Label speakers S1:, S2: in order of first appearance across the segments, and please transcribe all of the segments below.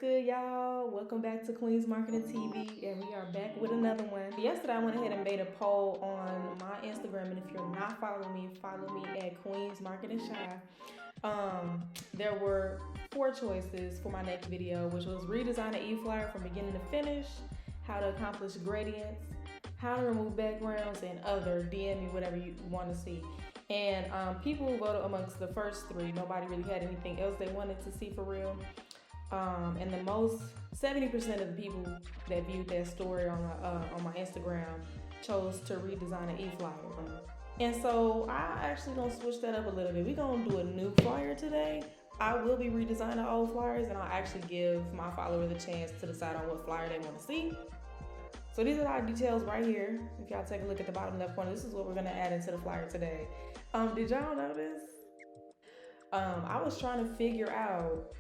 S1: good, y'all? Welcome back to Queen's Marketing TV, and we are back with another one. Yesterday, I went ahead and made a poll on my Instagram, and if you're not following me, follow me at QUEENSMARKETINGCHI. There were 4 choices for my next video, which was redesign an e-flyer from beginning to finish, how to accomplish gradients, how to remove backgrounds, and other. DM me whatever you want to see. And people voted amongst the first 3. Nobody really had anything else they wanted to see for real. And the most 70% of the people that viewed that story on my Instagram chose to redesign an e-flyer. And so I actually gonna switch that up a little bit. We're gonna do a new flyer today. I will be redesigning old flyers, and I'll actually give my followers a chance to decide on what flyer they want to see. So these are our details right here. If y'all take a look at the bottom left corner, this is what we're gonna add into the flyer today. Did y'all notice? I was trying to figure out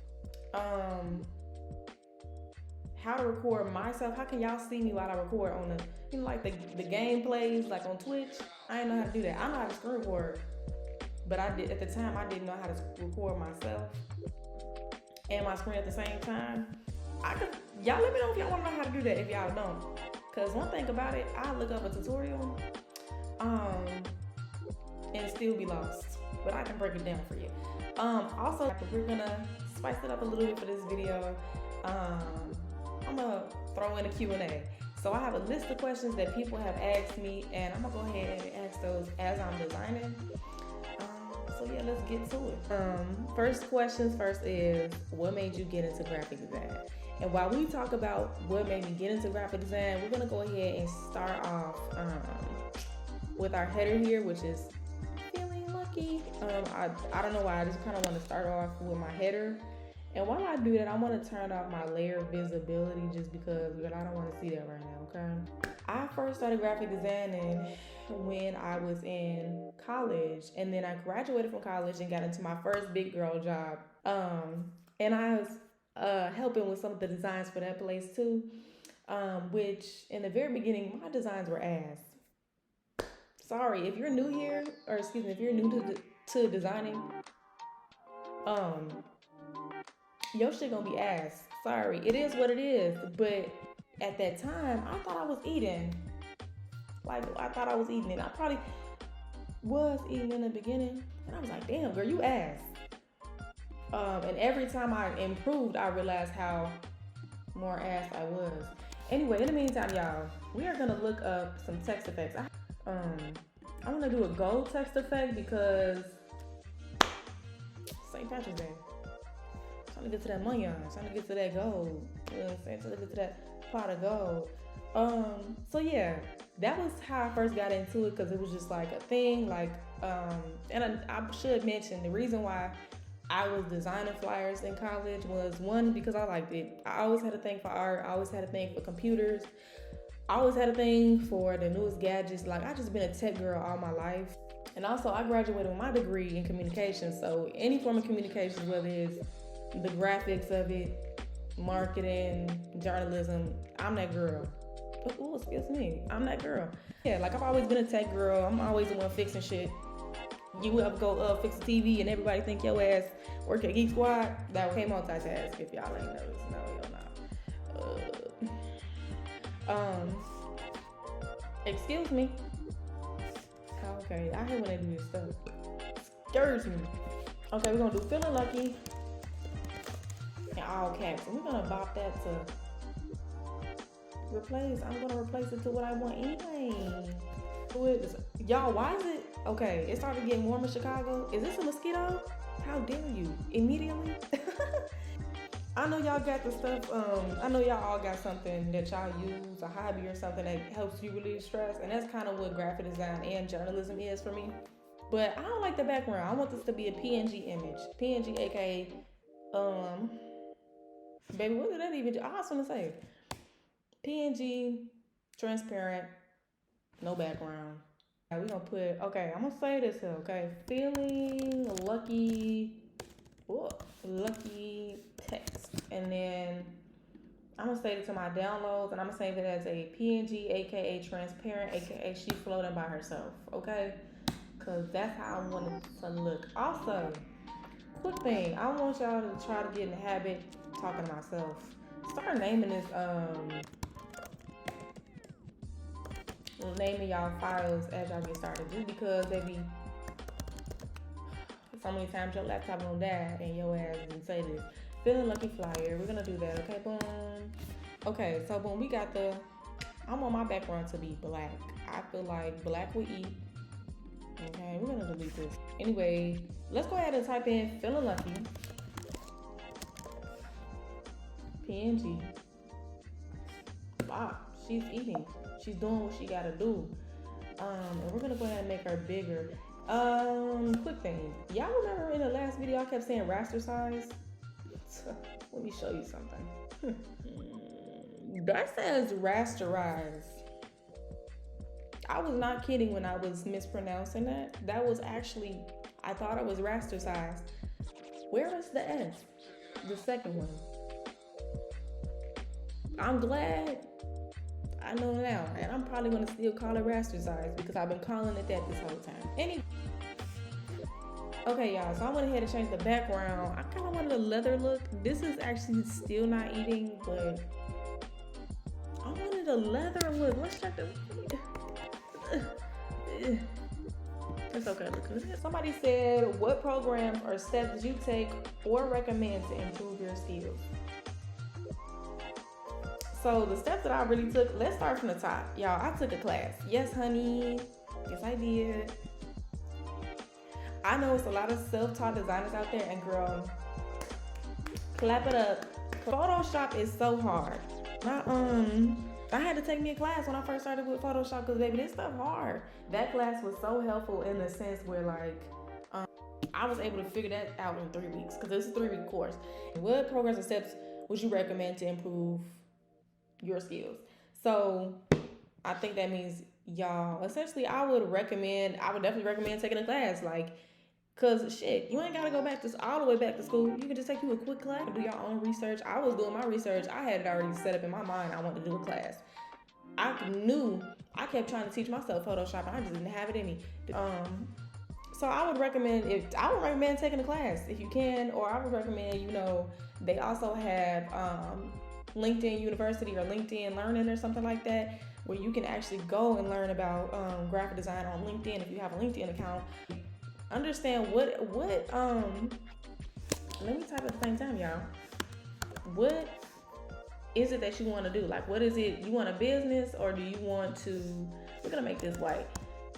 S1: how to record myself. How can y'all see me while I record on the, like the gameplays, like on Twitch? I didn't know how to do that. I know how to screen record, but at the time I didn't know how to record myself and my screen at the same time. Y'all let me know if y'all want to know how to do that if y'all don't. Cause one thing about it, I look up a tutorial, and still be lost, but I can break it down for you. Also, we're gonna spice it up a little bit for this video. I'm gonna throw in a Q&A. So I have a list of questions that people have asked me, and I'm gonna go ahead and ask those as I'm designing. So yeah, let's get to it. First questions first is, what made you get into graphic design? And while we talk about what made me get into graphic design, we're gonna go ahead and start off with our header here, which is feeling lucky. I don't know why, I just kind of want to start off with my header. And while I do that, I want to turn off my layer visibility just because I don't want to see that right now, okay? I first started graphic designing when I was in college, and then I graduated from college and got into my first big girl job. And I was helping with some of the designs for that place too, which in the very beginning, my designs were ass. Sorry, if you're new here, or excuse me, if you're new to designing, your shit gonna be ass. Sorry, it is what it is. But at that time, I thought I was eating. Like, I thought I was eating it. I probably was eating in the beginning, and I was like, damn, girl, you ass. And every time I improved, I realized how more ass I was. Anyway, in the meantime, y'all, we are gonna look up some text effects. I wanna do a gold text effect because St. Patrick's Day. Trying to get to that money on, trying to get to that gold. You know what I'm saying? Trying to get to that pot of gold. So yeah, that was how I first got into it, because it was just like a thing. Like, and I should mention the reason why I was designing flyers in college was, one, because I liked it. I always had a thing for art. I always had a thing for computers. I always had a thing for the newest gadgets. Like, I just been a tech girl all my life. And also, I graduated with my degree in communications. So any form of communications, whether it's the graphics of it, marketing, journalism, I'm that girl. Oh, excuse me, I'm that girl. Yeah, like, I've always been a tech girl. I'm always the one fixing shit. You ever go fix the TV and everybody think your ass work at Geek Squad? That was multitask, if y'all ain't noticed. No, you're not. Excuse me. Okay, I hate when they do this stuff. Scares me. Okay, we're gonna do feeling lucky in all caps, and we're gonna bop that to replace. I'm gonna replace it to what I want anyway. Y'all, why is it okay? It started getting warm in Chicago. Is this a mosquito? How dare you? Immediately. I know y'all got the stuff. I know y'all all got something that y'all use, a hobby or something that helps you relieve stress, and that's kind of what graphic design and journalism is for me. But I don't like the background. I want this to be a PNG image. PNG, aka, baby, what did that even do? I was gonna say, PNG, transparent, no background. Now we gonna put, okay, I'm gonna say this here, okay? Feeling lucky, lucky text. And then I'm gonna save it to my downloads, and I'm gonna save it as a PNG, aka transparent, aka she floating by herself, okay? Cause that's how I want it to look. Also, quick thing. I want y'all to try to get in the habit talking to myself. Start naming this naming y'all files as y'all get started. Just because they be so many times your laptop gonna die and your ass didn't say this. Feeling lucky flyer. We're gonna do that. Okay, boom. Okay, so boom, we got the. I want my background to be black. I feel like black would eat. Okay, we're gonna delete this. Anyway, let's go ahead and type in feeling lucky. PNG. Wow, she's eating. She's doing what she gotta do. And we're gonna go ahead and make her bigger. Quick thing. Y'all remember in the last video I kept saying raster size? Let me show you something. That says rasterize. I was not kidding when I was mispronouncing that. That was actually, I thought it was raster size. Where is the S? The second one. I'm glad I know now, and I'm probably gonna still call it raster size because I've been calling it that this whole time. Anyway. Okay, y'all, so I went ahead and changed the background. I kind of wanted a leather look. This is actually still not eating, but I wanted a leather look. Let's check the... It's okay, look. Somebody said, what programs or steps did you take or recommend to improve your skills? So the steps that I really took, let's start from the top. Y'all, I took a class. Yes, honey. Yes, I did. I know it's a lot of self-taught designers out there, and girl, clap it up. Photoshop is so hard. I had to take me a class when I first started with Photoshop because baby, this stuff hard. That class was so helpful in the sense where like, I was able to figure that out in 3 weeks because this is a 3-week course. What programs or steps would you recommend to improve your skills? So I think that means y'all, essentially I would definitely recommend taking a class. Like, cause shit, you ain't gotta go back to all the way back to school. You can just take you a quick class, do your own research. I was doing my research. I had it already set up in my mind. I wanted to do a class. I kept trying to teach myself Photoshop, and I just didn't have it in me. So I would recommend taking a class if you can, or I would recommend, they also have LinkedIn University or LinkedIn Learning or something like that, where you can actually go and learn about graphic design on LinkedIn if you have a LinkedIn account. Understand what let me type at the same time, y'all. What is it that you want to do? Like, what is it? You want a business, or do you want to, we're gonna make this white.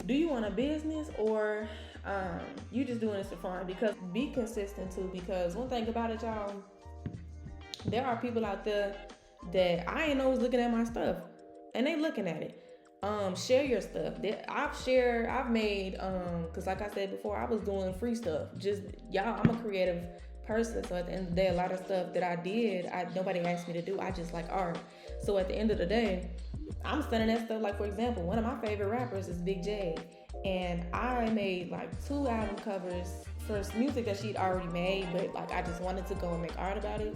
S1: Do you want a business, or you just doing this for fun? Because be consistent too, because one thing about it, y'all, there are people out there that I ain't know was looking at my stuff, and they looking at it. Share your stuff. I've made, cause like I said before, I was doing free stuff. Just, y'all, I'm a creative person. So at the end of the day, a lot of stuff that I did, nobody asked me to do. I just like art. So at the end of the day, I'm sending that stuff. Like, for example, one of my favorite rappers is Big J. And I made like 2 album covers for music that she'd already made, but like, I just wanted to go and make art about it.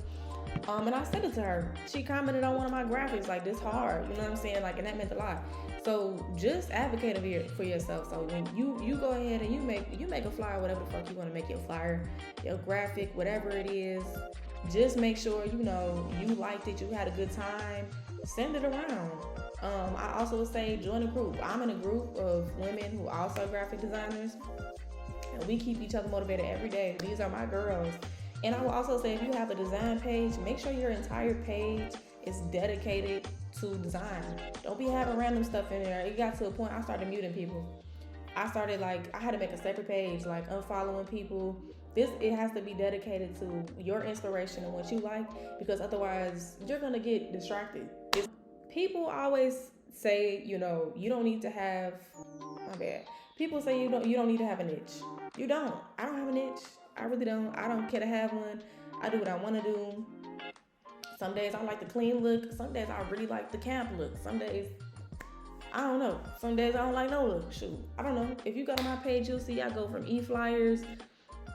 S1: And I sent it to her. She commented on one of my graphics, like, this hard, you know what I'm saying? Like, and that meant a lot. So just advocate for yourself. So when you go ahead and you make a flyer, whatever the fuck you want to make your flyer, your graphic, whatever it is, just make sure, you liked it, you had a good time, send it around. I also say join a group. I'm in a group of women who are also graphic designers, and we keep each other motivated every day. These are my girls. And I will also say, if you have a design page, make sure your entire page is dedicated to design. Don't be having random stuff in there. It got to a point I started muting people. I had to make a separate page, like unfollowing people. It has to be dedicated to your inspiration and what you like, because otherwise you're gonna get distracted. People always say, you don't need to have, my bad. People say you don't need to have a niche. You don't. I don't have a niche. I really don't. I don't care to have one. I do what I want to do. Some days I like the clean look. Some days I really like the camp look. Some days, I don't know. Some days I don't like no look. Shoot, I don't know. If you go to my page, you'll see I go from e-flyers.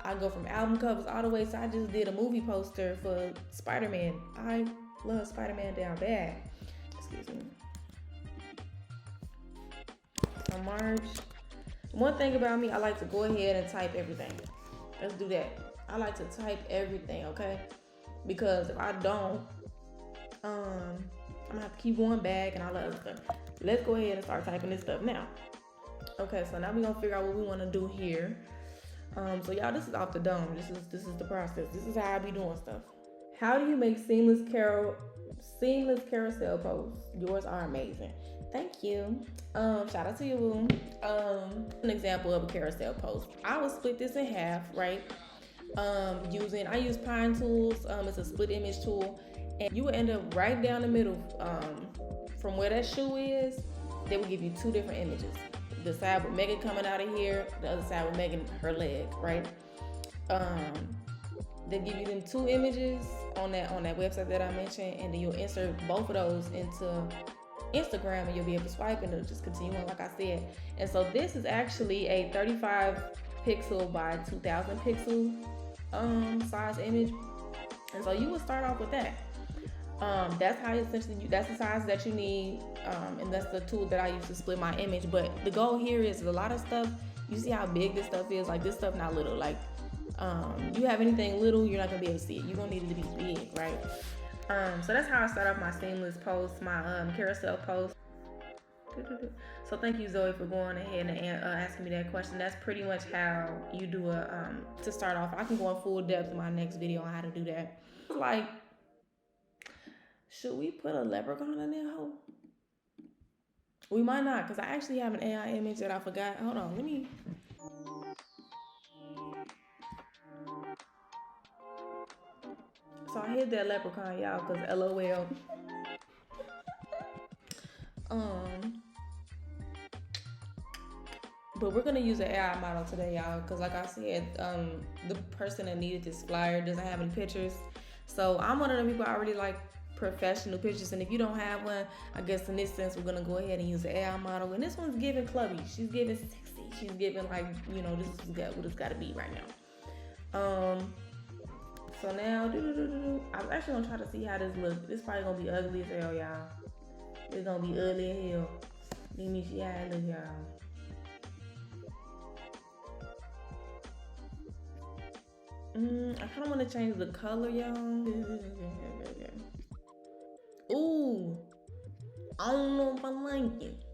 S1: I go from album covers all the way. So I just did a movie poster for Spider-Man. I love Spider-Man down bad. Excuse me. So March. One thing about me, I like to go ahead and type everything. Let's do that. I like to type everything, okay? Because if I don't, I'm gonna have to keep going back and all that other stuff. Let's go ahead and start typing this stuff now. Okay, so now we're gonna figure out what we want to do here. So y'all, this is off the dome. This is the process. This is how I be doing stuff. How do you make seamless carousel posts? Yours are amazing. Thank you. Shout out to you, boo. An example of a carousel post. I will split this in half, right? I use Pine Tools. It's a split image tool, and you will end up right down the middle. From where that shoe is, they will give you two different images. The side with Megan coming out of here, the other side with Megan, her leg, right? They give you them two images on that website that I mentioned, and then you'll insert both of those into Instagram, and you'll be able to swipe, and it'll just continue on like I said. And so this is actually a 35 pixel by 2000 pixel size image, and so you will start off with that. That's how that's the size that you need, and that's the tool that I use to split my image. But the goal here is a lot of stuff. You see how big this stuff is? Like, this stuff not little. Like, you have anything little, you're not gonna be able to see it. You're gonna need it to be big, right? So that's how I start off my seamless post, my carousel post. So thank you, Zoe, for going ahead and asking me that question. That's pretty much how you do to start off. I can go in full depth in my next video on how to do that. Like, should we put a leprechaun in there, ho? We might not, because I actually have an AI image that I forgot. Hold on, let me. So I hit that leprechaun, y'all, because LOL. But we're gonna use an AI model today, y'all, because like I said, the person that needed this flyer doesn't have any pictures. So I'm one of the people I already like professional pictures, and if you don't have one, I guess in this sense we're gonna go ahead and use the AI model. And this one's giving clubby. She's giving sexy. She's giving, like, you know, this is what it's gotta be right now. So now, I was actually gonna try to see how this looks. This probably gonna be ugly as hell, y'all. It's gonna be ugly as hell. Let me see how it look, y'all. I kind of want to change the color, y'all. Ooh, I don't know if I like it.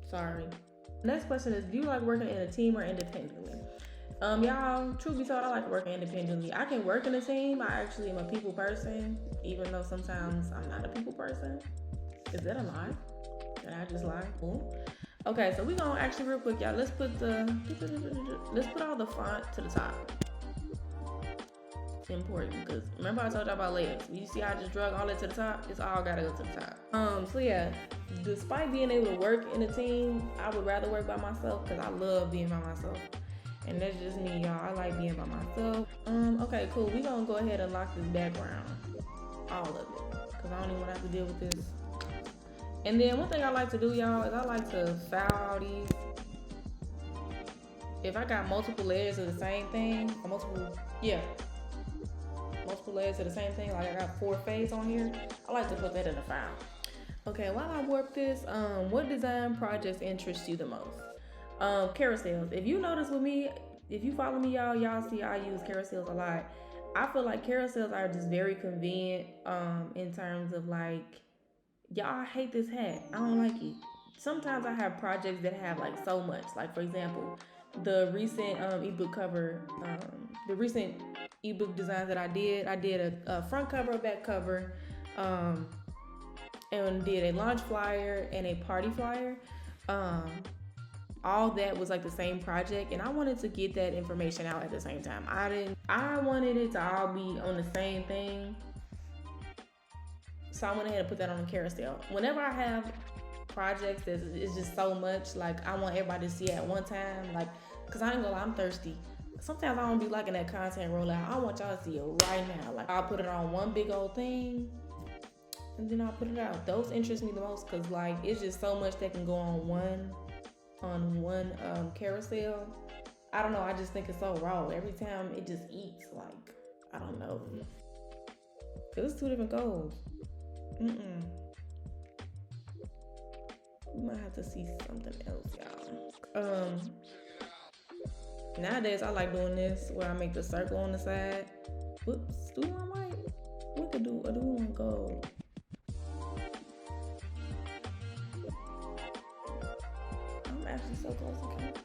S1: Sorry. Next question is, do you like working in a team or independently? Y'all, truth be told, I like working independently. I can work in a team. I actually am a people person, even though sometimes I'm not a people person. Is that a lie? Did I just lie? Ooh. Okay, so we gonna actually real quick, y'all. Let's put all the font to the top. Important, because remember I told y'all about layers. You see how I just drug all that to the top? It's all gotta go to the top. So yeah, despite being able to work in a team, I would rather work by myself because I love being by myself. And that's just me, y'all. I like being by myself. Okay, cool. We gonna go ahead and lock this background. All of it. Because I don't even want to have to deal with this. And then one thing I like to do, y'all, is I like to file these. If I got multiple layers of the same thing, or multiple layers of the same thing, like I got 4 fades on here, I like to put that in a file. Okay, while I work this, what design projects interest you the most? Carousels. If you notice with me, if you follow me, y'all see I use carousels a lot. I feel like carousels are just very convenient in terms of, like, y'all, I hate this hat. I don't like it. Sometimes I have projects that have like so much. Like, for example, the recent ebook cover, the recent ebook designs that I did a front cover, a back cover, and did a launch flyer and a party flyer. All that was like the same project, and I wanted to get that information out at the same time. I wanted it to all be on the same thing. So I went ahead and put that on the carousel. Whenever I have projects that it's just so much, like, I want everybody to see it at one time, like, cause I ain't gonna lie, I'm thirsty. Sometimes I don't be liking that content rollout. I want y'all to see it right now. Like, I'll put it on one big old thing, and then I'll put it out. Those interest me the most, cause like, it's just so much that can go on one carousel. I don't know, I just think it's so raw. Every time it just eats, like, I don't know. Cause it's 2 different goals. We might have to see something else, y'all. Nowadays, I like doing this where I make the circle on the side. Whoops, do one white. We could do one gold. I'm actually so close to count.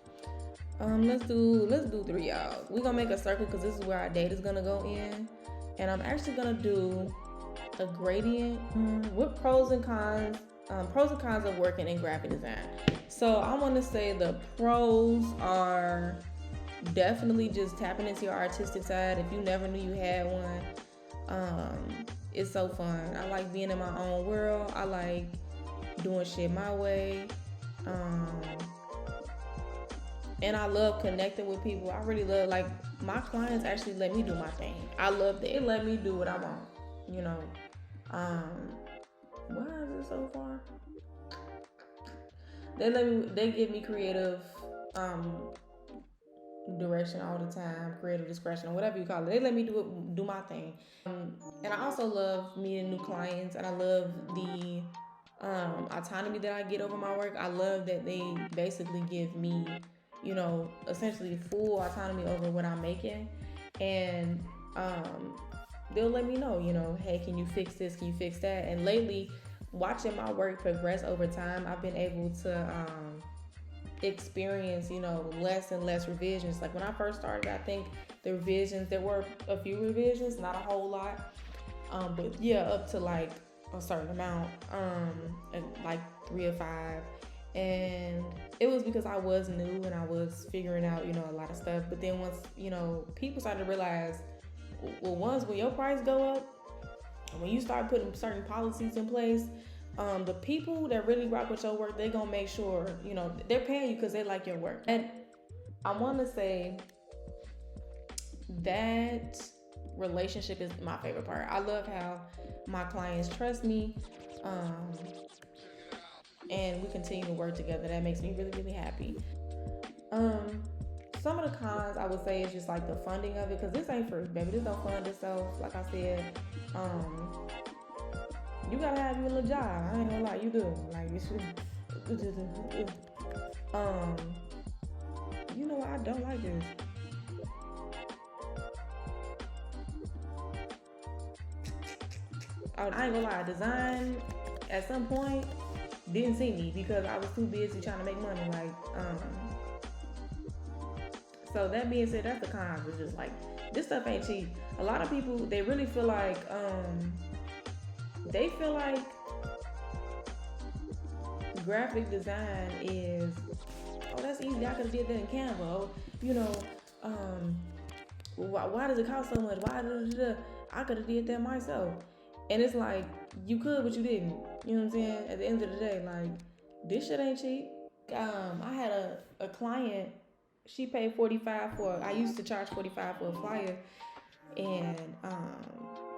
S1: Let's do 3, y'all. We're gonna make a circle because this is where our date is gonna go in, and I'm actually gonna do a gradient with pros and cons of working in graphic design. So I want to say the pros are definitely just tapping into your artistic side. If you never knew you had one, it's so fun. I like being in my own world. I like doing shit my way. And I love connecting with people. I really love, like, my clients actually let me do my thing. I love that. They let me do what I want, you know. Why is it so far? They give me creative direction all the time, creative discretion, or whatever you call it. They let me do my thing. And I also love meeting new clients, and I love the autonomy that I get over my work. I love that they basically give me, you know, essentially full autonomy over what I'm making. And they'll let me know, you know, hey, can you fix this? Can you fix that? And lately, watching my work progress over time, I've been able to experience, you know, less and less revisions. Like when I first started, I think the revisions, there were a few revisions, not a whole lot. But yeah, up to like a certain amount, like 3 or 5. And it was because I was new and I was figuring out, you know, a lot of stuff. But then once, you know, people started to realize, well, when your price go up, when you start putting certain policies in place, the people that really rock with your work, they're gonna make sure, you know, they're paying you because they like your work. And I want to say that relationship is my favorite part. I love how my clients trust me, and we continue to work together. That makes me really, really happy. Some of the cons I would say is just like the funding of it, because this ain't free, baby. This don't fund itself. Like I said, you gotta have your little job. I ain't gonna lie, you do. Like you should. You know what? I don't like this. I ain't gonna lie. Design at some point didn't see me because I was too busy trying to make money. Like, so that being said, that's the cons. It's just like this stuff ain't cheap. A lot of people, they really feel like graphic design is, oh, that's easy. I could have did that in Canva. Oh, you know, why does it cost so much? I could have did that myself. And it's like, you could, but you didn't. You know what I'm saying? At the end of the day, like, this shit ain't cheap. I had a client, she paid $45 for, I used to charge $45 for a flyer, and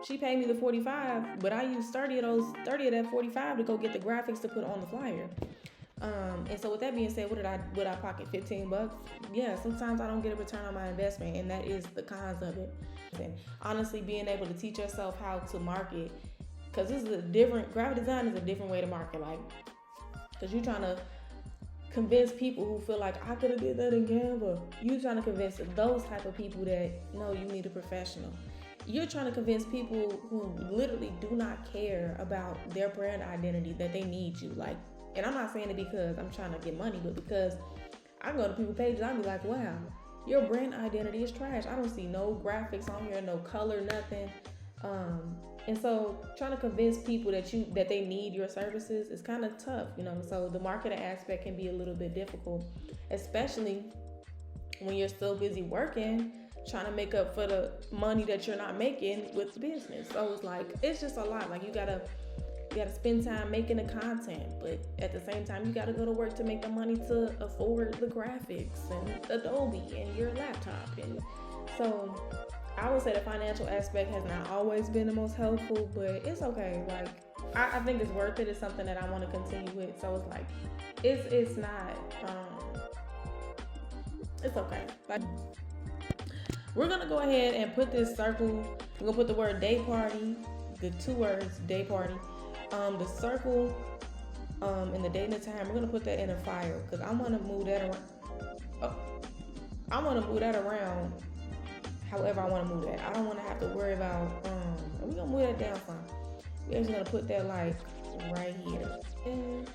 S1: she paid me the $45, but I used 30 of that $45 to go get the graphics to put on the flyer. And so with that being said, would I pocket $15? Yeah, sometimes I don't get a return on my investment, and that is the cons of it. And honestly, being able to teach yourself how to market, because this is graphic design is a different way to market, like, because you're trying to convince people who feel like I could have did that in Canva. You're trying to convince those type of people that, no, you need a professional. You're trying to convince people who literally do not care about their brand identity that they need you. Like, and I'm not saying it because I'm trying to get money, but because I go to people's pages, I'll be like, wow, your brand identity is trash. I don't see no graphics on here, no color, nothing. And so trying to convince people that they need your services is kind of tough, you know. So the marketing aspect can be a little bit difficult, especially when you're still busy working, trying to make up for the money that you're not making with the business. So it's like, it's just a lot. Like you gotta spend time making the content, but at the same time, you gotta go to work to make the money to afford the graphics and Adobe and your laptop. And so I would say the financial aspect has not always been the most helpful, but it's okay. Like, I think it's worth it. It's something that I want to continue with. So it's like, it's not, it's okay. Like, we're going to go ahead and put this circle. We're going to put the word day party, the 2 words, day party, the circle, and the date and the time. We're going to put that in a file because I'm going to move that around. Oh, I want to move that around however I want to move that. I don't want to have to worry about, we're going to move that down some. We're actually going to put that like right here. And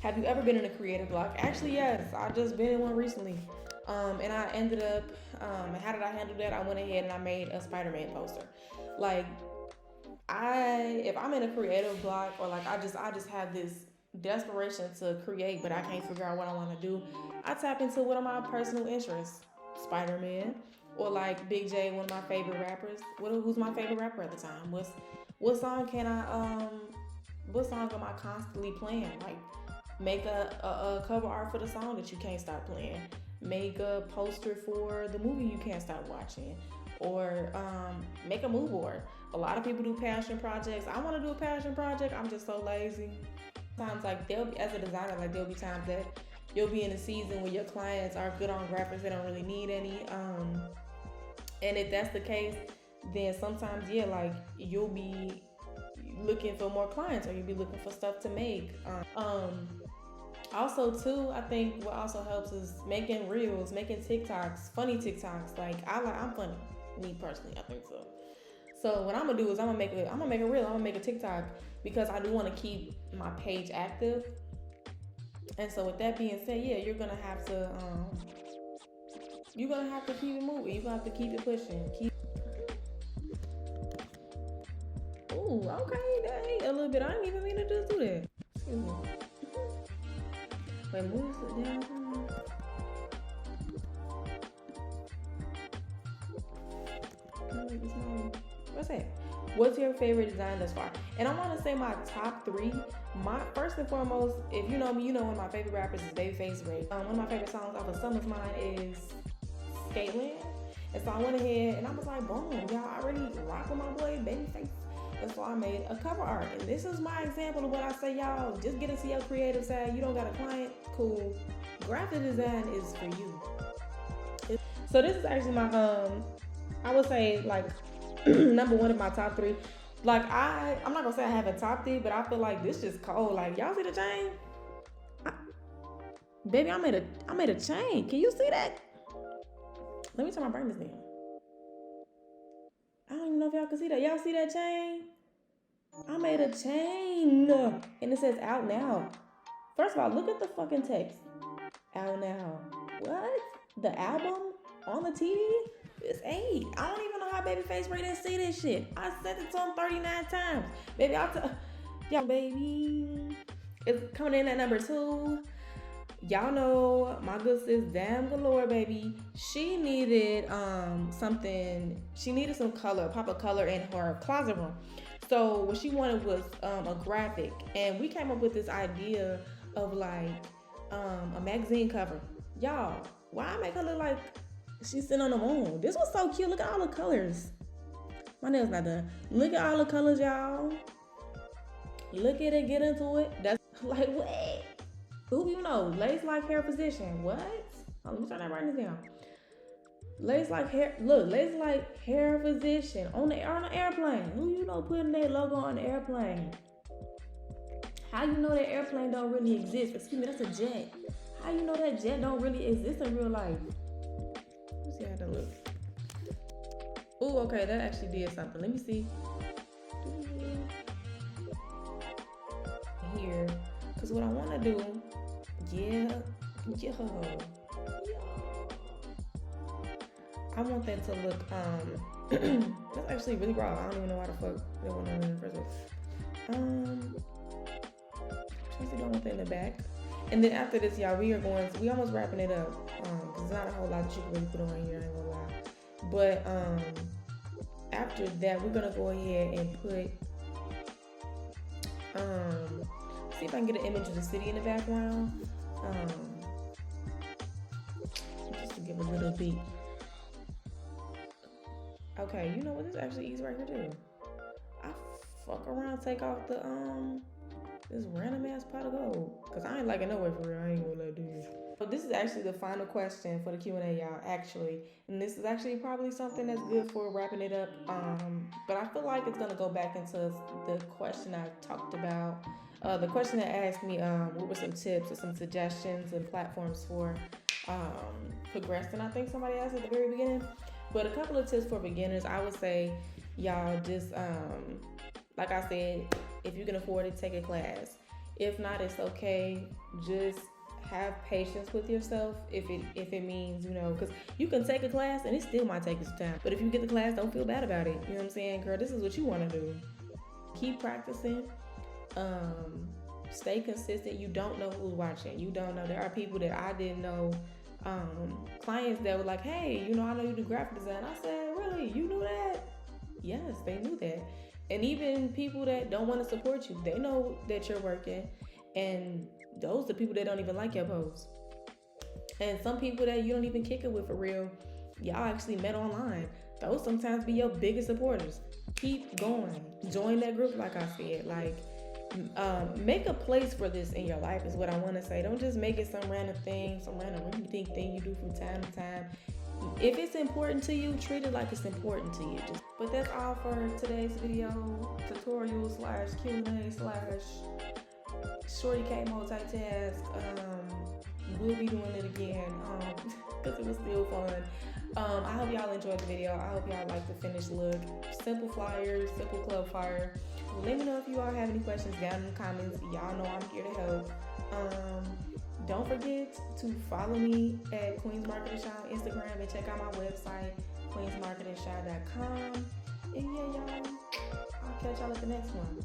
S1: have you ever been in a creative block? Actually, yes. I just been in one recently. And I ended up, how did I handle that? I went ahead and I made a Spider-Man poster. Like, if I'm in a creative block, or like I just have this desperation to create, but I can't figure out what I want to do, I tap into one of my personal interests, Spider-Man, or like Big J, one of my favorite rappers. Who's my favorite rapper at the time? What song am I constantly playing? Like, make a cover art for the song that you can't stop playing. Make a poster for the movie you can't stop watching. Or make a mood board. A lot of people do passion projects. I want to do a passion project. I'm just so lazy. Sometimes, like, as a designer, like, there'll be times that you'll be in a season where your clients are good on graphics. They don't really need any. And if that's the case, then sometimes, yeah, like, you'll be looking for more clients, or you'll be looking for stuff to make. Also, too, I think what also helps is making reels, making TikToks, funny TikToks. Like, I'm funny. Me personally, I think so. So what I'm gonna do is I'm gonna make a reel. I'm gonna make a TikTok, because I do want to keep my page active. And so with that being said, yeah, you're gonna have to keep it moving. You're gonna have to keep it pushing. Ooh, okay, dang, a little bit. I didn't even mean to just do that. Excuse me. Wait, move this down. What's that? What's your favorite design thus far? And I want to say my top 3. My first and foremost, if you know me, you know one of my favorite rappers is Babyface Ray. One of my favorite songs off of Summer's Mind is Skateland. And so I went ahead and I was like, boom, y'all already rock with my boy Babyface. And so I made a cover art. And this is my example of what I say, y'all. Just get into your creative side. You don't got a client? Cool. Graphic design is for you. So this is actually my, I would say, like, number 1 of my top 3. Like, I'm not gonna say I haven't topped it, but I feel like this just cold. Like, y'all see the chain? Baby, I made a chain. Can you see that? Let me turn my brightness down. I don't even know if y'all can see that. Y'all see that chain? I made a chain. And it says out now. First of all, look at the fucking text. Out now. What? The album on the TV? It's 8. I don't even know how Babyface Ray didn't see this shit. I sent it to him 39 times. Baby, y'all, baby. It's coming in at number 2. Y'all know my good sis Damn Galore, baby. She needed something. She needed some color, pop of color in her closet room. So what she wanted was a graphic, and we came up with this idea of like a magazine cover. Y'all, why I make her look like she's sitting on the moon? This was so cute. Look at all the colors. My nail's not done. Look at all the colors, y'all. Look at it, get into it. That's like, what? Who you know? Lace like hair position. What? Oh, let me turn that right down. Lace like hair. Look, lace like hair position on the airplane. Who you know putting that logo on the airplane? How you know that airplane don't really exist? Excuse me, that's a jet. How you know that jet don't really exist in real life? Let's see how that looks. Ooh, okay, that actually did something. Let me see. Here, because what I want to do, I want that to look, that's actually really raw. I don't even know why the fuck they want that in the first place. I don't want that in the back. And then after this, y'all, we almost wrapping it up, because there's not a whole lot that you can really put on here, I ain't gonna lie. But, after that, we're gonna go ahead and put, see if I can get an image of the city in the background. Just to give a little bit. Okay, you know what? This actually easy right here too. I fuck around, take off the this random ass pot of gold, cause I ain't liking no way for real. I ain't gonna let do this. So this is actually the final question for the Q&A, y'all. Actually, and this is actually probably something that's good for wrapping it up. But I feel like it's gonna go back into the question I talked about. The question that asked me what were some tips or some suggestions and platforms for progressed, I think somebody asked at the very beginning. But a couple of tips for beginners, I would say, y'all just like I said, if you can afford it, take a class. If not, it's okay. Just have patience with yourself if it means, because you can take a class and it still might take you some time. But if you get the class, don't feel bad about it. You know what I'm saying? Girl, this is what you want to do. Keep practicing. Stay consistent. You don't know who's watching. You don't know. There are people that I didn't know, clients that were like, hey, I know you do graphic design. I said, really? You knew that? Yes, they knew that. And even people that don't want to support you, they know that you're working. And those are people that don't even like your posts. And some people that you don't even kick it with for real, y'all actually met online. Those sometimes be your biggest supporters. Keep going. Join that group, like I said. Make a place for this in your life is what I want to say. Don't just make it some random thing, some random rinky-dink thing you do from time to time. If it's important to you, treat it like it's important to you. But that's all for today's video, tutorial / Q&A / Shorty K multitask. We'll be doing it again because it was still fun. I hope y'all enjoyed the video. I hope y'all like the finished look. Simple flyers, simple club flyer. Let me know if you all have any questions down in the comments. Y'all know I'm here to help. Don't forget to follow me at QueensMarketingChI on Instagram and check out my website, QueensMarketingChI.com. And yeah, y'all, I'll catch y'all at the next one.